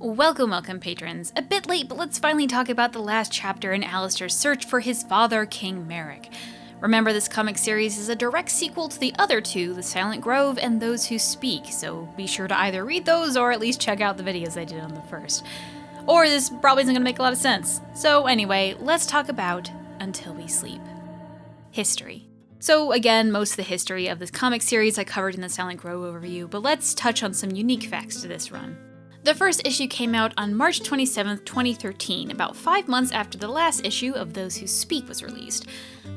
Welcome, patrons. A bit late, but let's finally talk about the last chapter in Alistair's search for his father, King Maric. Remember, this comic series is a direct sequel to the other two, The Silent Grove and Those Who Speak, so be sure to either read those or at least check out the videos I did on the first. Or this probably isn't going to make a lot of sense. So anyway, let's talk about Until We Sleep. History. So again, most of the history of this comic series I covered in the Silent Grove overview, but let's touch on some unique facts to this run. The first issue came out on March 27th, 2013, about 5 months after the last issue of Those Who Speak was released.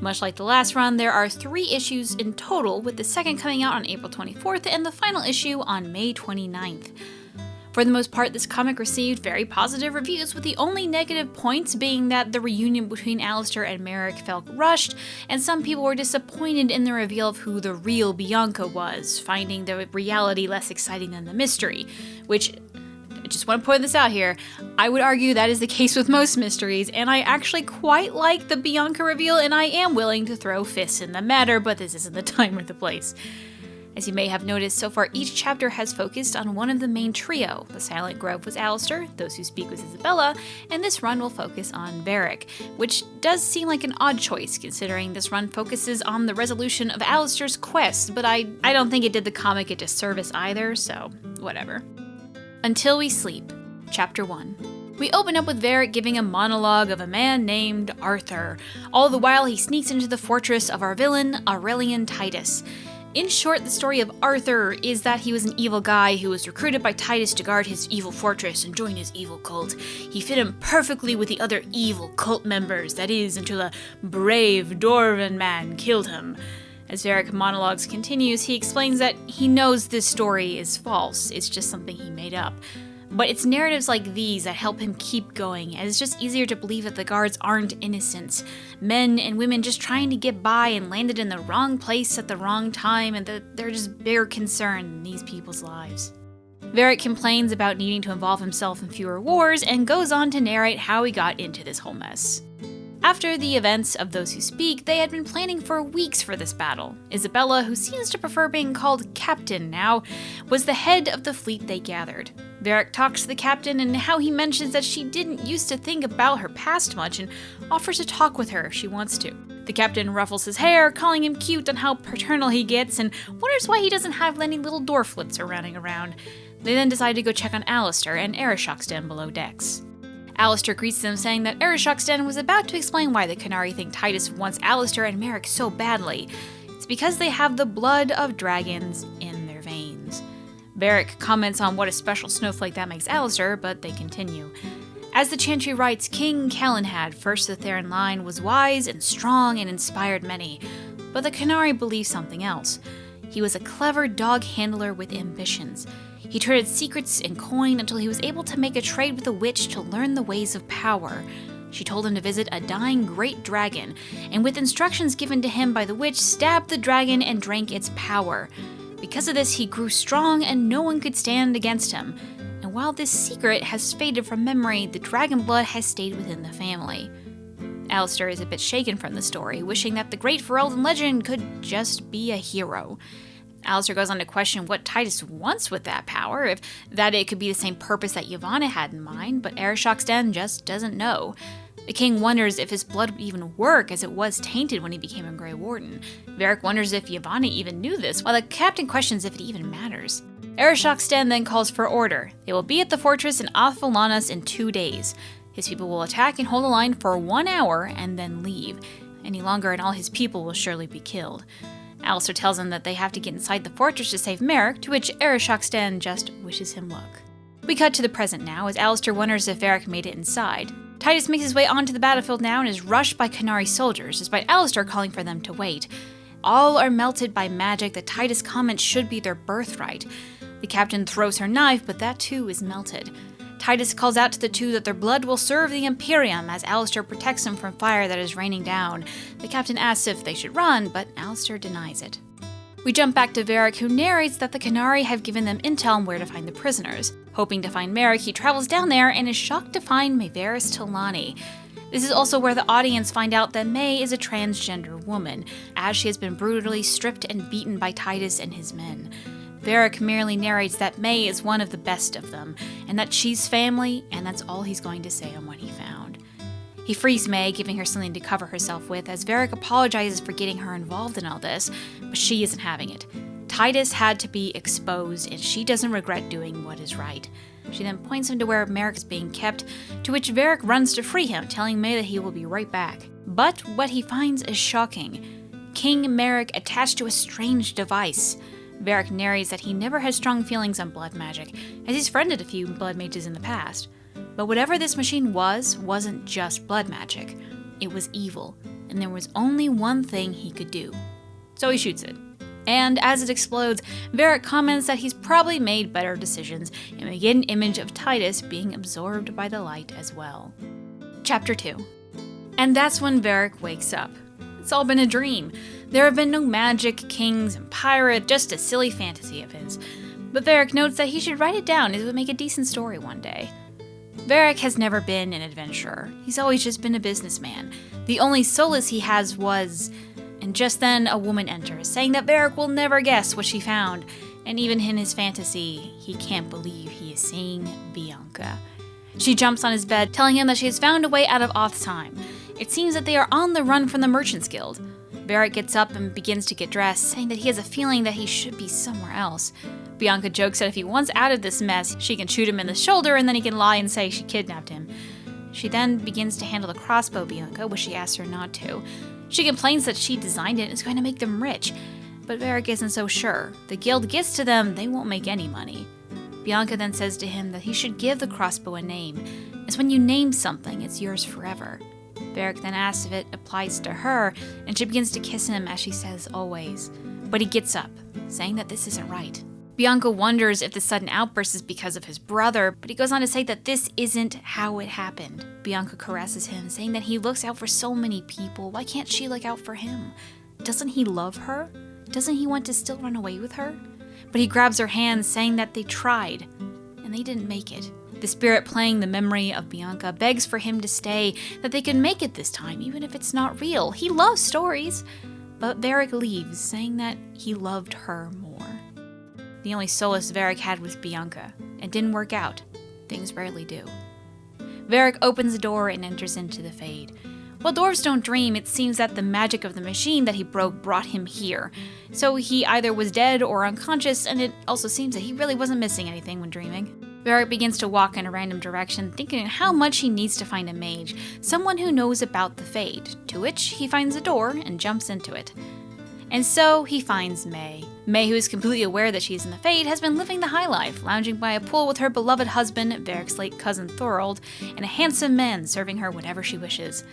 Much like the last run, there are 3 issues in total, with the second coming out on April 24th and the final issue on May 29th. For the most part, this comic received very positive reviews, with the only negative points being that the reunion between Alistair and Maric felt rushed, and some people were disappointed in the reveal of who the real Bianca was, finding the reality less exciting than the mystery, which, I just want to point this out here, I would argue that is the case with most mysteries, and I actually quite like the Bianca reveal, and I am willing to throw fists in the matter, but this isn't the time or the place. As you may have noticed, so far each chapter has focused on one of the main trio. The Silent Grove was Alistair, Those Who Speak was Isabella, and this run will focus on Maric, which does seem like an odd choice considering this run focuses on the resolution of Alistair's quest, but I don't think it did the comic a disservice either, so whatever. Until We Sleep, Chapter 1. We open up with Maric giving a monologue of a man named Arthur. All the while he sneaks into the fortress of our villain, Aurelian Titus. In short, the story of Arthur is that he was an evil guy who was recruited by Titus to guard his evil fortress and join his evil cult. He fit in perfectly with the other evil cult members, that is, until a brave dwarven man killed him. As Maric monologues continues, he explains that he knows this story is false, it's just something he made up. But it's narratives like these that help him keep going, as it's just easier to believe that the guards aren't innocent. Men and women just trying to get by and landed in the wrong place at the wrong time, and that they're just bigger concern than these people's lives. Maric complains about needing to involve himself in fewer wars, and goes on to narrate how he got into this whole mess. After the events of Those Who Speak, they had been planning for weeks for this battle. Isabella, who seems to prefer being called Captain now, was the head of the fleet they gathered. Maric talks to the captain and how he mentions that she didn't used to think about her past much and offers to talk with her if she wants to. The captain ruffles his hair, calling him cute on how paternal he gets, and wonders why he doesn't have any little dwarflets running around. They then decide to go check on Alistair and Arishoxden below decks. Alistair greets them, saying that Arishoxden was about to explain why the Canary think Titus wants Alistair and Maric so badly. It's because they have the blood of dragons in their veins. Maric comments on what a special snowflake that makes Alistair, but they continue. As the chantry writes, King Calenhad, first of the Theron line, was wise and strong and inspired many, but the Canary believed something else. He was a clever dog handler with ambitions. He traded secrets and coin until he was able to make a trade with a witch to learn the ways of power. She told him to visit a dying great dragon, and with instructions given to him by the witch, stabbed the dragon and drank its power. Because of this, he grew strong and no one could stand against him. And while this secret has faded from memory, the dragon blood has stayed within the family. Alistair is a bit shaken from the story, wishing that the great Ferelden legend could just be a hero. Alistair goes on to question what Titus wants with that power, if that it could be the same purpose that Yavanna had in mind, but Arishoxden just doesn't know. The king wonders if his blood would even work, as it was tainted when he became a Grey Warden. Maric wonders if Yavanna even knew this, while the captain questions if it even matters. Arishoxden then calls for order. They will be at the fortress in Athvolanas in 2 days. His people will attack and hold the line for 1 hour and then leave. Any longer and all his people will surely be killed. Alistair tells him that they have to get inside the fortress to save Maric, to which Arishoxden just wishes him luck. We cut to the present now, as Alistair wonders if Maric made it inside. Titus makes his way onto the battlefield now and is rushed by Canary soldiers, despite Alistair calling for them to wait. All are melted by magic that Titus comments should be their birthright. The captain throws her knife, but that too is melted. Titus calls out to the two that their blood will serve the Imperium, as Alistair protects them from fire that is raining down. The captain asks if they should run, but Alistair denies it. We jump back to Maric, who narrates that the Canary have given them intel on where to find the prisoners. Hoping to find Maric, he travels down there and is shocked to find Maevaris Talani. This is also where the audience find out that May is a transgender woman, as she has been brutally stripped and beaten by Titus and his men. Maric merely narrates that May is one of the best of them, and that she's family, and that's all he's going to say on what he found. He frees May, giving her something to cover herself with, as Maric apologizes for getting her involved in all this, but she isn't having it. Titus had to be exposed, and she doesn't regret doing what is right. She then points him to where Maric is being kept, to which Maric runs to free him, telling May that he will be right back. But what he finds is shocking. King Maric attached to a strange device. Maric narrates that he never had strong feelings on blood magic, as he's friended a few blood mages in the past. But whatever this machine wasn't just blood magic. It was evil, and there was only one thing he could do. So he shoots it. And as it explodes, Maric comments that he's probably made better decisions, and we get an image of Titus being absorbed by the light as well. Chapter 2. And that's when Maric wakes up. It's all been a dream. There have been no magic, kings, and pirate, just a silly fantasy of his. But Maric notes that he should write it down as it would make a decent story one day. Maric has never been an adventurer. He's always just been a businessman. The only solace he has was... And just then, a woman enters, saying that Maric will never guess what she found, and even in his fantasy, he can't believe he is seeing Bianca. She jumps on his bed, telling him that she has found a way out of Oth's time. It seems that they are on the run from the Merchants Guild. Maric gets up and begins to get dressed, saying that he has a feeling that he should be somewhere else. Bianca jokes that if he wants out of this mess, she can shoot him in the shoulder and then he can lie and say she kidnapped him. She then begins to handle the crossbow Bianca, which she asks her not to. She complains that she designed it and is going to make them rich, but Maric isn't so sure. The guild gets to them, they won't make any money. Bianca then says to him that he should give the crossbow a name, as when you name something, it's yours forever. Maric then asks if it applies to her, and she begins to kiss him as she says always. But he gets up, saying that this isn't right. Bianca wonders if the sudden outburst is because of his brother, but he goes on to say that this isn't how it happened. Bianca caresses him, saying that he looks out for so many people. Why can't she look out for him? Doesn't he love her? Doesn't he want to still run away with her? But he grabs her hand, saying that they tried, and they didn't make it. The spirit playing the memory of Bianca begs for him to stay, that they can make it this time, even if it's not real. He loves stories. But Maric leaves, saying that he loved her more. The only solace Maric had was Bianca, and didn't work out. Things rarely do. Maric opens the door and enters into the Fade. While dwarves don't dream, it seems that the magic of the machine that he broke brought him here. So he either was dead or unconscious, and it also seems that he really wasn't missing anything when dreaming. Maric begins to walk in a random direction, thinking how much he needs to find a mage, someone who knows about the Fade, to which he finds a door and jumps into it. And so he finds May. May, who is completely aware that she is in the Fade, has been living the high life, lounging by a pool with her beloved husband, Varric's late cousin Thorold, and a handsome man serving her whatever she wishes.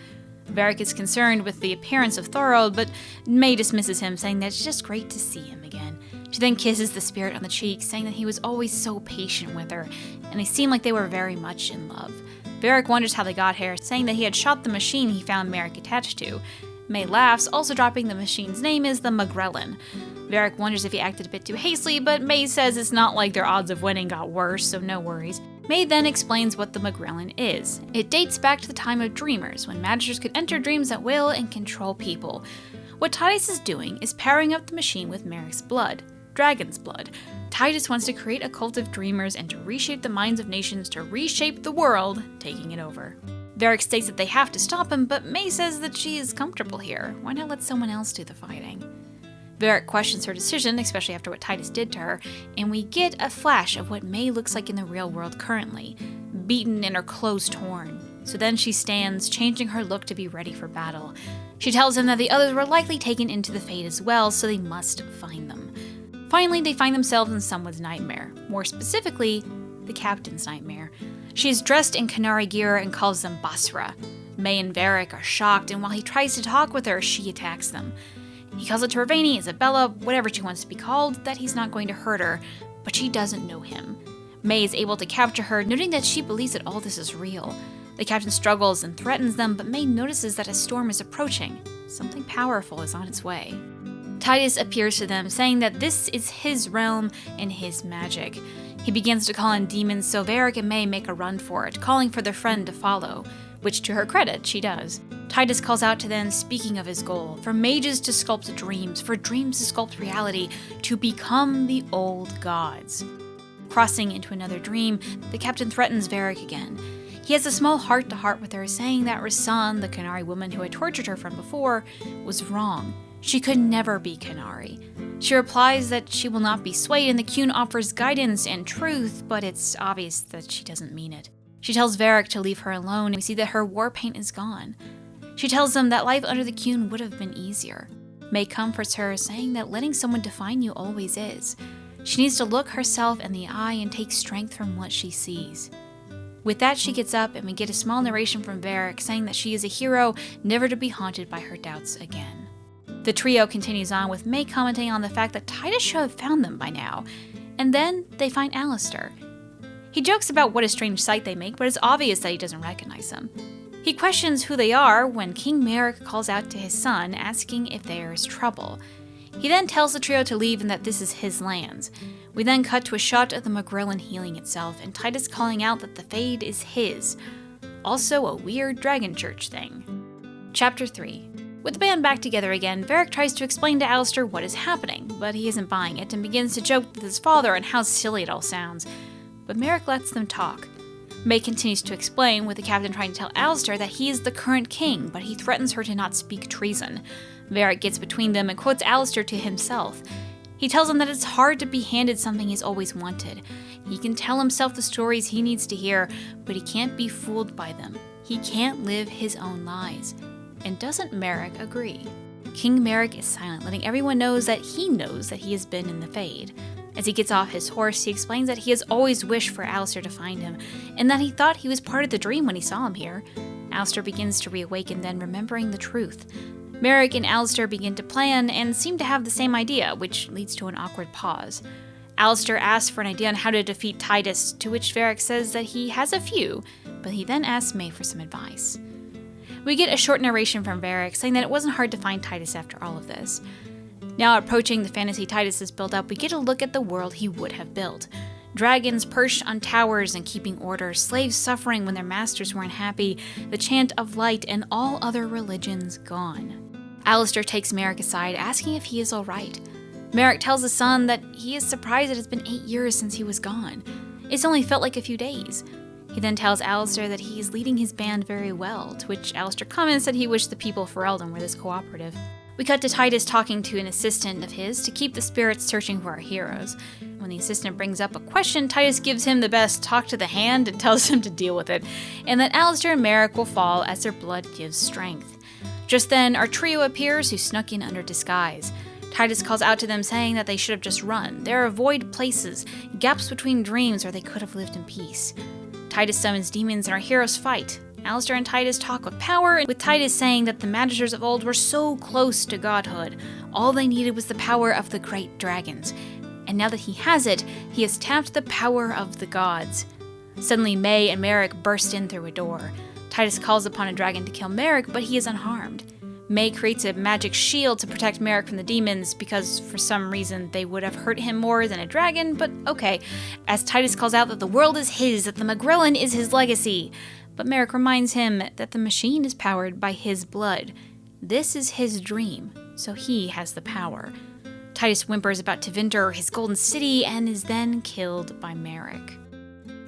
Maric is concerned with the appearance of Thorold, but May dismisses him, saying that it's just great to see him again. She then kisses the spirit on the cheek, saying that he was always so patient with her, and they seem like they were very much in love. Maric wonders how they got here, saying that he had shot the machine he found Maric attached to. May laughs, also dropping the machine's name is the Magrellan. Maric wonders if he acted a bit too hastily, but May says it's not like their odds of winning got worse, so no worries. May then explains what the Magrellan is. It dates back to the time of dreamers, when magisters could enter dreams at will and control people. What Titus is doing is powering up the machine with Maric's blood, dragon's blood. Titus wants to create a cult of dreamers and to reshape the minds of nations to reshape the world, taking it over. Maric states that they have to stop him, but May says that she is comfortable here. Why not let someone else do the fighting? Maric questions her decision, especially after what Titus did to her, and we get a flash of what May looks like in the real world currently, beaten and her clothes torn. So then she stands, changing her look to be ready for battle. She tells him that the others were likely taken into the Fade as well, so they must find them. Finally, they find themselves in someone's nightmare, more specifically, the captain's nightmare. She is dressed in Canary gear and calls them Basra. May and Maric are shocked, and while he tries to talk with her, she attacks them. He calls her Tervani, Isabella, whatever she wants to be called, that he's not going to hurt her, but she doesn't know him. May is able to capture her, noting that she believes that all this is real. The captain struggles and threatens them, but May notices that a storm is approaching. Something powerful is on its way. Titus appears to them, saying that this is his realm and his magic. He begins to call in demons, so Maric and May make a run for it, calling for their friend to follow, which to her credit, she does. Titus calls out to them, speaking of his goal, for mages to sculpt dreams, for dreams to sculpt reality, to become the old gods. Crossing into another dream, the captain threatens Maric again. He has a small heart-to-heart with her, saying that Rasan, the Canary woman who had tortured her from before, was wrong. She could never be Canary. She replies that she will not be swayed, and the Qun offers guidance and truth, but it's obvious that she doesn't mean it. She tells Maric to leave her alone, and we see that her war paint is gone. She tells them that life under the Qun would have been easier. May comforts her, saying that letting someone define you always is. She needs to look herself in the eye and take strength from what she sees. With that, she gets up, and we get a small narration from Maric saying that she is a hero, never to be haunted by her doubts again. The trio continues on, with May commenting on the fact that Titus should have found them by now, and then they find Alistair. He jokes about what a strange sight they make, but it's obvious that he doesn't recognize them. He questions who they are when King Maric calls out to his son, asking if there is trouble. He then tells the trio to leave and that this is his lands. We then cut to a shot of the Magrellan healing itself, and Titus calling out that the Fade is his. Also a weird dragon church thing. Chapter 3. With the band back together again, Maric tries to explain to Alistair what is happening, but he isn't buying it and begins to joke with his father on how silly it all sounds. But Maric lets them talk. May continues to explain, with the captain trying to tell Alistair that he is the current king, but he threatens her to not speak treason. Maric gets between them and quotes Alistair to himself. He tells him that it's hard to be handed something he's always wanted. He can tell himself the stories he needs to hear, but he can't be fooled by them. He can't live his own lies. And doesn't Maric agree? King Maric is silent, letting everyone know that he has been in the Fade. As he gets off his horse, he explains that he has always wished for Alistair to find him, and that he thought he was part of the dream when he saw him here. Alistair begins to reawaken, then remembering the truth. Maric and Alistair begin to plan and seem to have the same idea, which leads to an awkward pause. Alistair asks for an idea on how to defeat Titus, to which Maric says that he has a few, but he then asks May for some advice. We get a short narration from Maric saying that it wasn't hard to find Titus after all of this. Now approaching the fantasy Titus has built up, we get a look at the world he would have built. Dragons perched on towers and keeping order, slaves suffering when their masters were unhappy, the chant of light, and all other religions gone. Alistair takes Maric aside, asking if he is alright. Maric tells his son that he is surprised it has been 8 years since he was gone. It's only felt like a few days. He then tells Alistair that he is leading his band very well, to which Alistair comments that he wished the people for Eldon were this cooperative. We cut to Titus talking to an assistant of his to keep the spirits searching for our heroes. When the assistant brings up a question, Titus gives him the best talk to the hand and tells him to deal with it, and that Alistair and Maric will fall as their blood gives strength. Just then, our trio appears, who snuck in under disguise. Titus calls out to them, saying that they should have just run. There are void places, gaps between dreams where they could have lived in peace. Titus summons demons and our heroes fight. Alistair and Titus talk of power, with Titus saying that the magisters of old were so close to godhood. All they needed was the power of the great dragons. And now that he has it, he has tapped the power of the gods. Suddenly May and Maric burst in through a door. Titus calls upon a dragon to kill Maric, but he is unharmed. May creates a magic shield to protect Maric from the demons, because for some reason they would have hurt him more than a dragon, but okay. As Titus calls out that the world is his, that the Magrellan is his legacy. But Maric reminds him that the machine is powered by his blood. This is his dream, so he has the power. Titus whimpers about Tevinter, his golden city, and is then killed by Maric.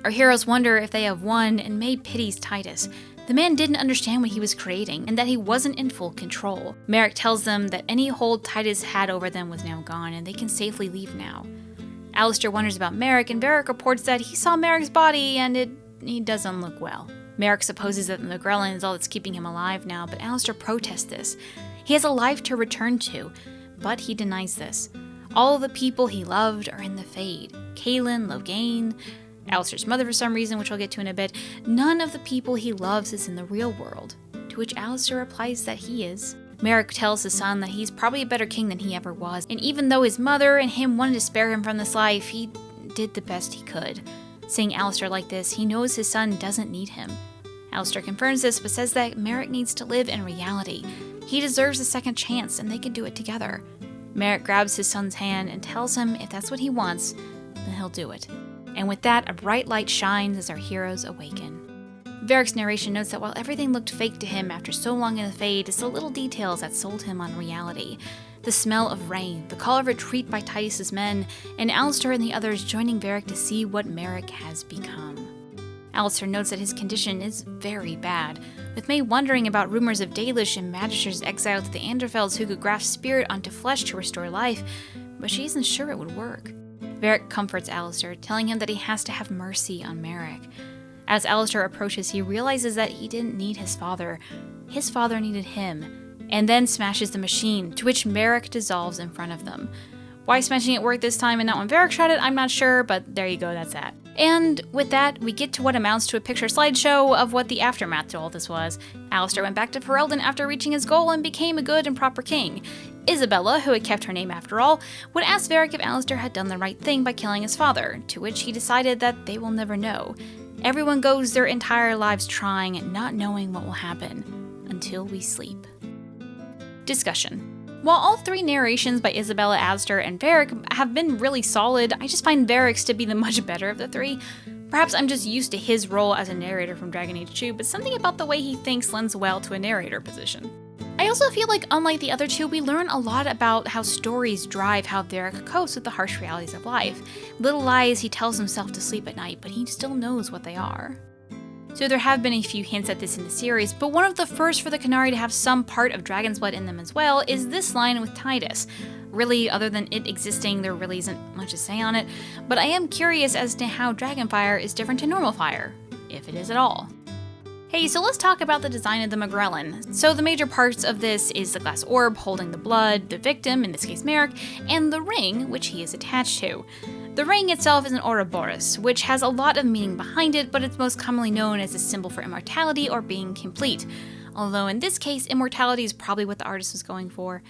Our heroes wonder if they have won, and May pities Titus. The man didn't understand what he was creating, and that he wasn't in full control. Maric tells them that any hold Titus had over them was now gone, and they can safely leave now. Alistair wonders about Maric, and Maric reports that he saw Maric's body, and he doesn't look well. Maric supposes that the Magrellan is all that's keeping him alive now, but Alistair protests this. He has a life to return to, but he denies this. All the people he loved are in the Fade. Kaelin, Loghain, Alistair's mother for some reason, which I'll get to in a bit. None of the people he loves is in the real world, to which Alistair replies that he is. Maric tells his son that he's probably a better king than he ever was, and even though his mother and him wanted to spare him from this life, he did the best he could. Seeing Alistair like this, he knows his son doesn't need him. Alistair confirms this, but says that Maric needs to live in reality. He deserves a second chance, and they can do it together. Maric grabs his son's hand and tells him if that's what he wants, then he'll do it. And with that, a bright light shines as our heroes awaken. Varric's narration notes that while everything looked fake to him after so long in the Fade, it's the little details that sold him on reality. The smell of rain, the call of retreat by Titus's men, and Alistair and the others joining Varric to see what Maric has become. Alistair notes that his condition is very bad, with May wondering about rumors of Dalish and Magisters exiled to the Anderfells who could graft spirit onto flesh to restore life, but she isn't sure it would work. Varric comforts Alistair, telling him that he has to have mercy on Maric. As Alistair approaches, he realizes that he didn't need his father needed him, and then smashes the machine, to which Maric dissolves in front of them. Why smashing it worked this time and not when Varric shot it, I'm not sure, but there you go, that's that. And with that, we get to what amounts to a picture slideshow of what the aftermath to all this was. Alistair went back to Ferelden after reaching his goal and became a good and proper king. Isabella, who had kept her name after all, would ask Varric if Alistair had done the right thing by killing his father, to which he decided that they will never know. Everyone goes their entire lives trying, not knowing what will happen, until we sleep. Discussion. While all three narrations by Isabella, Alistair, and Varric have been really solid, I just find Varric's to be the much better of the three. Perhaps I'm just used to his role as a narrator from Dragon Age 2, but something about the way he thinks lends well to a narrator position. I also feel like, unlike the other two, we learn a lot about how stories drive how Varric copes with the harsh realities of life. Little lies he tells himself to sleep at night, but he still knows what they are. So there have been a few hints at this in the series, but one of the first for the Qunari to have some part of dragon's blood in them as well is this line with Titus. Really, other than it existing, there really isn't much to say on it, but I am curious as to how dragonfire is different to normal fire, if it is at all. Hey, so let's talk about the design of the Magrellan. So the major parts of this is the glass orb holding the blood, the victim, in this case Maric, and the ring, which he is attached to. The ring itself is an Ouroboros, which has a lot of meaning behind it, but it's most commonly known as a symbol for immortality or being complete. Although in this case, immortality is probably what the artist was going for.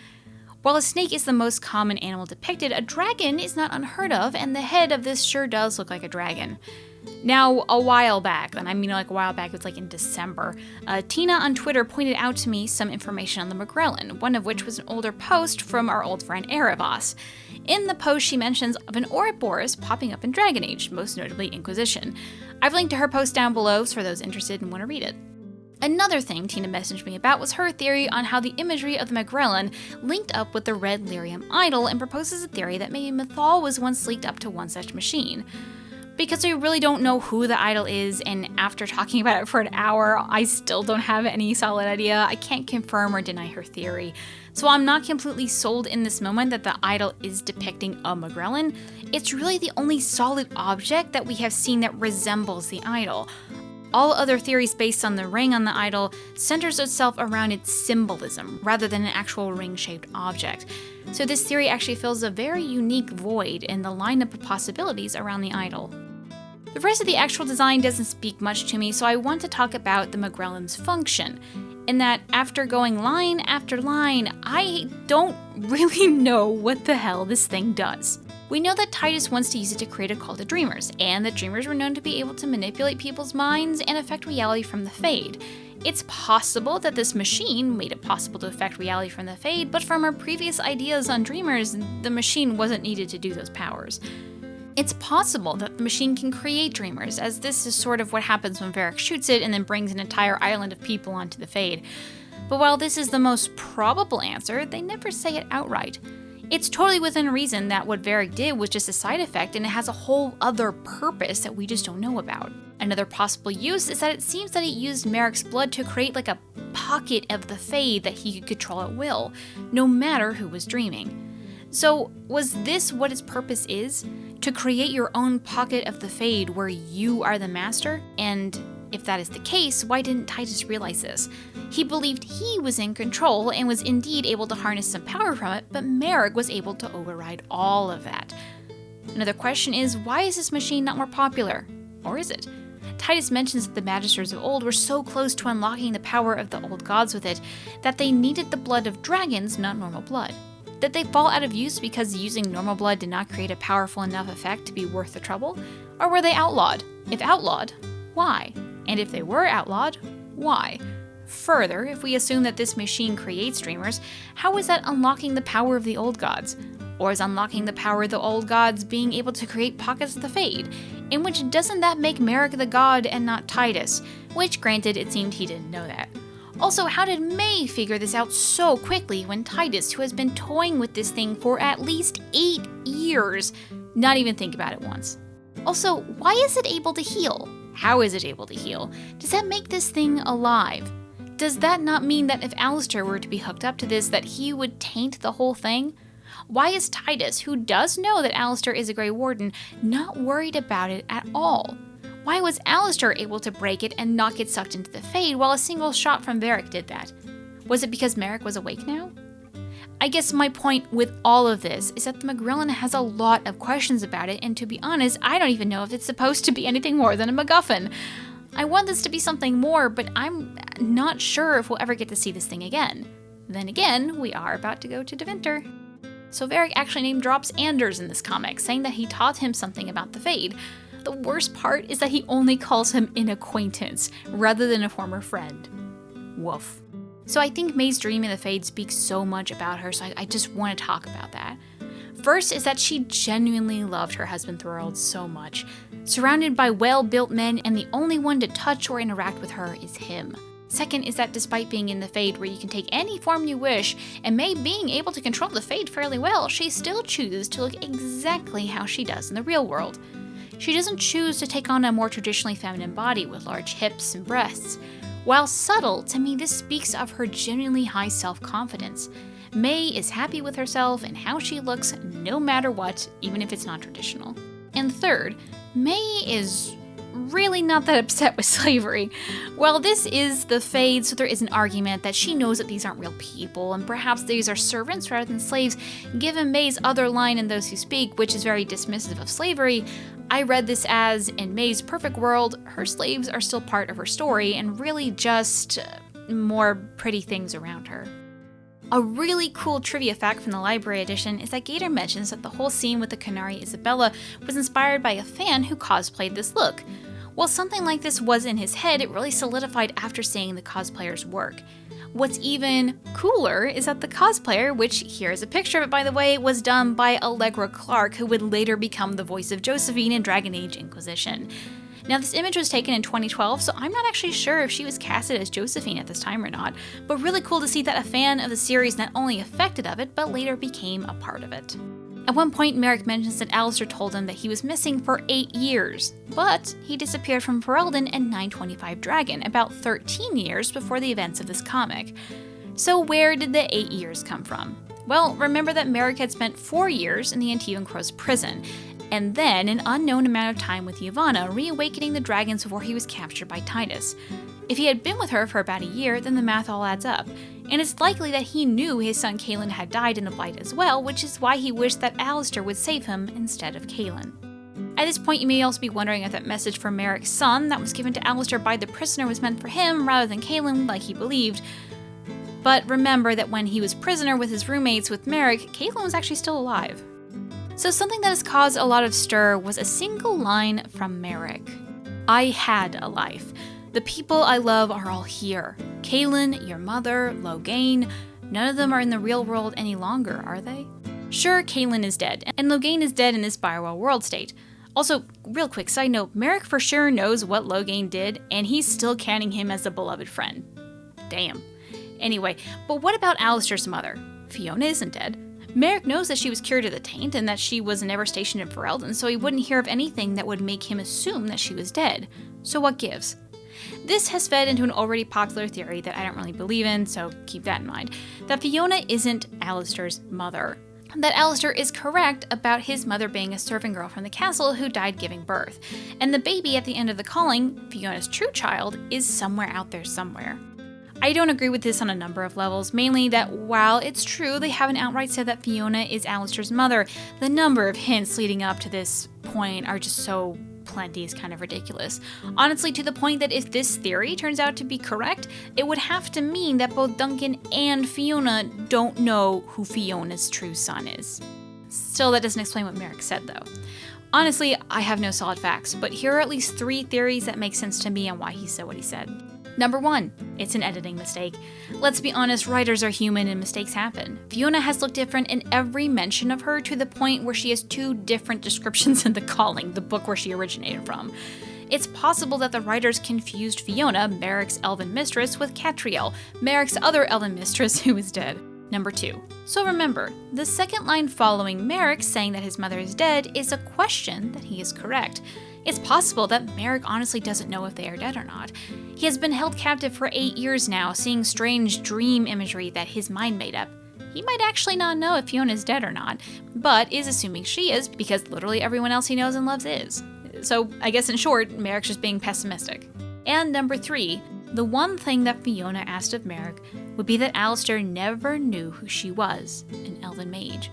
While a snake is the most common animal depicted, a dragon is not unheard of, and the head of this sure does look like a dragon. Now, a while back, and I mean like a while back, it was like in December, Tina on Twitter pointed out to me some information on the Magrellan, one of which was an older post from our old friend Erebos. In the post, she mentions of an Ouroboros popping up in Dragon Age, most notably Inquisition. I've linked to her post down below for those interested and want to read it. Another thing Tina messaged me about was her theory on how the imagery of the Magrellan linked up with the red lyrium idol, and proposes a theory that maybe Mythal was once linked up to one such machine. Because we really don't know who the idol is, and after talking about it for an hour, I still don't have any solid idea. I can't confirm or deny her theory. So I'm not completely sold in this moment that the idol is depicting a Magrellan. It's really the only solid object that we have seen that resembles the idol. All other theories based on the ring on the idol centers itself around its symbolism, rather than an actual ring-shaped object. So this theory actually fills a very unique void in the lineup of possibilities around the idol. The rest of the actual design doesn't speak much to me, so I want to talk about the Magrellan's function, in that after going line after line, I don't really know what the hell this thing does. We know that Titus wants to use it to create a cult of dreamers, and that dreamers were known to be able to manipulate people's minds and affect reality from the Fade. It's possible that this machine made it possible to affect reality from the Fade, but from our previous ideas on dreamers, the machine wasn't needed to do those powers. It's possible that the machine can create dreamers, as this is sort of what happens when Varric shoots it and then brings an entire island of people onto the Fade. But while this is the most probable answer, they never say it outright. It's totally within reason that what Varric did was just a side effect, and it has a whole other purpose that we just don't know about. Another possible use is that it seems that he used Maric's blood to create like a pocket of the Fade that he could control at will, no matter who was dreaming. So, was this what its purpose is? To create your own pocket of the Fade where you are the master? And if that is the case, why didn't Titus realize this? He believed he was in control and was indeed able to harness some power from it, but Maric was able to override all of that. Another question is, why is this machine not more popular? Or is it? Titus mentions that the Magisters of old were so close to unlocking the power of the old gods with it, that they needed the blood of dragons, not normal blood. Did they fall out of use because using normal blood did not create a powerful enough effect to be worth the trouble? Or were they outlawed? If outlawed, why? And if they were outlawed, why? Further, if we assume that this machine creates dreamers, how is that unlocking the power of the old gods? Or is unlocking the power of the old gods being able to create pockets of the Fade? In which, doesn't that make Maric the god and not Titus? Which, granted, it seemed he didn't know that. Also, how did May figure this out so quickly when Titus, who has been toying with this thing for at least 8 years, not even think about it once? Also, why is it able to heal? How is it able to heal? Does that make this thing alive? Does that not mean that if Alistair were to be hooked up to this, that he would taint the whole thing? Why is Titus, who does know that Alistair is a Grey Warden, not worried about it at all? Why was Alistair able to break it and not get sucked into the Fade while a single shot from Maric did that? Was it because Maric was awake now? I guess my point with all of this is that the McGrillen has a lot of questions about it, and to be honest, I don't even know if it's supposed to be anything more than a MacGuffin. I want this to be something more, but I'm not sure if we'll ever get to see this thing again. Then again, we are about to go to Deventer. So Varric actually name drops Anders in this comic, saying that he taught him something about the Fade. The worst part is that he only calls him an acquaintance, rather than a former friend. Woof. So I think May's dream in the Fade speaks so much about her, so I just want to talk about that. First is that she genuinely loved her husband Thorold so much, surrounded by well-built men, and the only one to touch or interact with her is him. Second is that despite being in the Fade where you can take any form you wish, and May being able to control the Fade fairly well, she still chooses to look exactly how she does in the real world. She doesn't choose to take on a more traditionally feminine body with large hips and breasts. While subtle, to me this speaks of her genuinely high self-confidence. May is happy with herself and how she looks no matter what, even if it's not traditional. And third, May is really not that upset with slavery. While this is the Fade, so there is an argument that she knows that these aren't real people, and perhaps these are servants rather than slaves, given May's other line in Those Who Speak, which is very dismissive of slavery. I read this as, in May's perfect world, her slaves are still part of her story, and really just more pretty things around her. A really cool trivia fact from the library edition is that Gator mentions that the whole scene with the Canary Isabella was inspired by a fan who cosplayed this look. While something like this was in his head, it really solidified after seeing the cosplayer's work. What's even cooler is that the cosplayer, which here is a picture of it by the way, was done by Allegra Clark, who would later become the voice of Josephine in Dragon Age Inquisition. Now this image was taken in 2012, so I'm not actually sure if she was casted as Josephine at this time or not, but really cool to see that a fan of the series not only affected of it, but later became a part of it. At one point, Maric mentions that Alistair told him that he was missing for 8 years, but he disappeared from Ferelden and 925 Dragon, about 13 years before the events of this comic. So where did the 8 years come from? Well, remember that Maric had spent 4 years in the Antivan Crow's prison, and then an unknown amount of time with Yavanna, reawakening the dragons before he was captured by Titus. If he had been with her for about a year, then the math all adds up. And it's likely that he knew his son Kaelin had died in a blight as well, which is why he wished that Alistair would save him instead of Kaelin. At this point, you may also be wondering if that message from Maric's son that was given to Alistair by the prisoner was meant for him rather than Kaelin, like he believed. But remember that when he was prisoner with his roommates with Maric, Kaelin was actually still alive. So something that has caused a lot of stir was a single line from Maric. I had a life. The people I love are all here. Kaelin, your mother, Loghain, none of them are in the real world any longer, are they? Sure, Kaelin is dead, and Loghain is dead in this Biowell world state. Also, real quick side note, Maric for sure knows what Loghain did, and he's still counting him as a beloved friend. Damn. Anyway, but what about Alistair's mother? Fiona isn't dead. Maric knows that she was cured of the taint and that she was never stationed in Ferelden, so he wouldn't hear of anything that would make him assume that she was dead. So what gives? This has fed into an already popular theory that I don't really believe in, so keep that in mind, that Fiona isn't Alistair's mother. That Alistair is correct about his mother being a servant girl from the castle who died giving birth, and the baby at the end of the calling, Fiona's true child, is somewhere out there somewhere. I don't agree with this on a number of levels, mainly that while it's true they haven't outright said that Fiona is Alistair's mother, the number of hints leading up to this point are just so plenty is kind of ridiculous. Honestly, to the point that if this theory turns out to be correct, it would have to mean that both Duncan and Fiona don't know who Fiona's true son is. Still, that doesn't explain what Maric said though. Honestly, I have no solid facts, but here are at least 3 theories that make sense to me on why he said what he said. Number 1, it's an editing mistake. Let's be honest, writers are human and mistakes happen. Fiona has looked different in every mention of her to the point where she has 2 different descriptions in The Calling, the book where she originated from. It's possible that the writers confused Fiona, Maric's elven mistress, with Catriel, Maric's other elven mistress who is dead. Number 2. So remember, the second line following Maric saying that his mother is dead is a question that he is correct. It's possible that Maric honestly doesn't know if they are dead or not. He has been held captive for 8 years now, seeing strange dream imagery that his mind made up. He might actually not know if Fiona is dead or not, but is assuming she is because literally everyone else he knows and loves is. So I guess in short, Maric's just being pessimistic. And number 3, the one thing that Fiona asked of Maric would be that Alistair never knew who she was, an elven mage.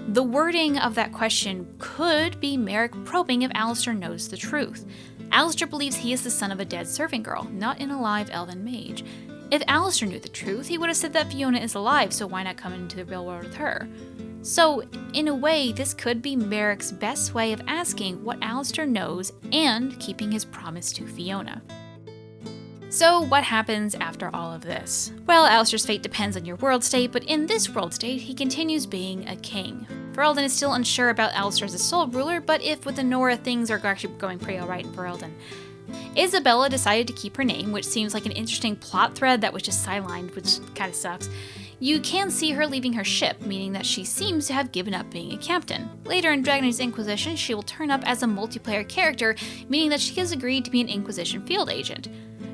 The wording of that question could be Maric probing if Alistair knows the truth. Alistair believes he is the son of a dead servant girl, not an alive elven mage. If Alistair knew the truth, he would have said that Fiona is alive, so why not come into the real world with her? So, in a way, this could be Maric's best way of asking what Alistair knows and keeping his promise to Fiona. So, what happens after all of this? Well, Alistair's fate depends on your world state, but in this world state, he continues being a king. Ferelden is still unsure about Alistair as a sole ruler, but if with Anora things are actually going pretty alright in Ferelden. Isabella decided to keep her name, which seems like an interesting plot thread that was just sidelined, which kinda sucks. You can see her leaving her ship, meaning that she seems to have given up being a captain. Later in Dragon Age Inquisition, she will turn up as a multiplayer character, meaning that she has agreed to be an Inquisition field agent.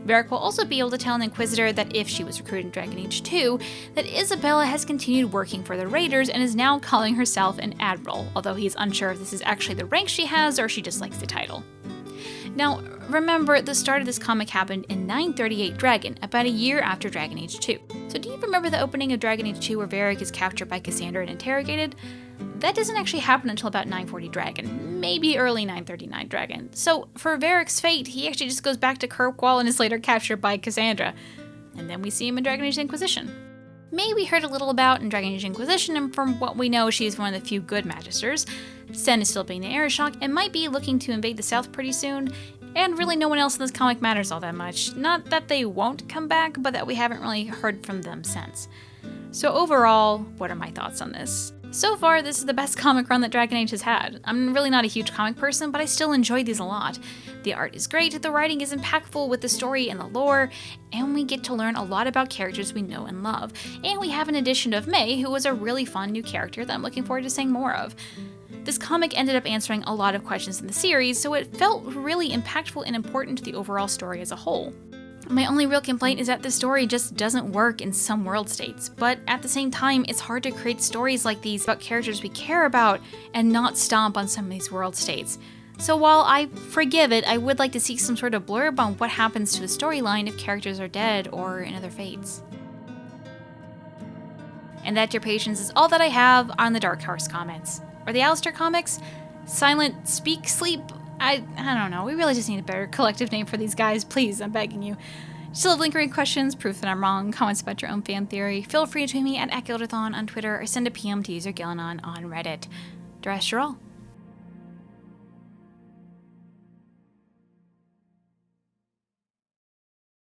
Varric will also be able to tell an Inquisitor that if she was recruited in Dragon Age 2, that Isabella has continued working for the Raiders and is now calling herself an Admiral, although he is unsure if this is actually the rank she has or she just likes the title. Now, remember, the start of this comic happened in 938 Dragon, about a year after Dragon Age 2. So do you remember the opening of Dragon Age 2 where Varric is captured by Cassandra and interrogated? That doesn't actually happen until about 940 Dragon, maybe early 939 Dragon. So for Varric's fate, he actually just goes back to Kirkwall and is later captured by Cassandra. And then we see him in Dragon Age Inquisition. May we heard a little about in Dragon Age Inquisition, and from what we know, she's one of the few good magisters. Sen is still being the Arishok and might be looking to invade the South pretty soon, and really no one else in this comic matters all that much. Not that they won't come back, but that we haven't really heard from them since. So overall, what are my thoughts on this? So far, this is the best comic run that Dragon Age has had. I'm really not a huge comic person, but I still enjoyed these a lot. The art is great, the writing is impactful with the story and the lore, and we get to learn a lot about characters we know and love. And we have an addition of May, who was a really fun new character that I'm looking forward to seeing more of. This comic ended up answering a lot of questions in the series, so it felt really impactful and important to the overall story as a whole. My only real complaint is that the story just doesn't work in some world states, but at the same time, it's hard to create stories like these about characters we care about and not stomp on some of these world states. So while I forgive it, I would like to see some sort of blurb on what happens to the storyline if characters are dead or in other fates. And that, your patience, is all that I have on the Dark Horse comments. Or the Alistair comics? Silent Speak Sleep? I don't know, we really just need a better collective name for these guys, please, I'm begging you. Still have lingering questions, proof that I'm wrong, comments about your own fan theory, feel free to tweet me at @Gildathon on Twitter or send a PM to user Gillanon on Reddit. The rest are all.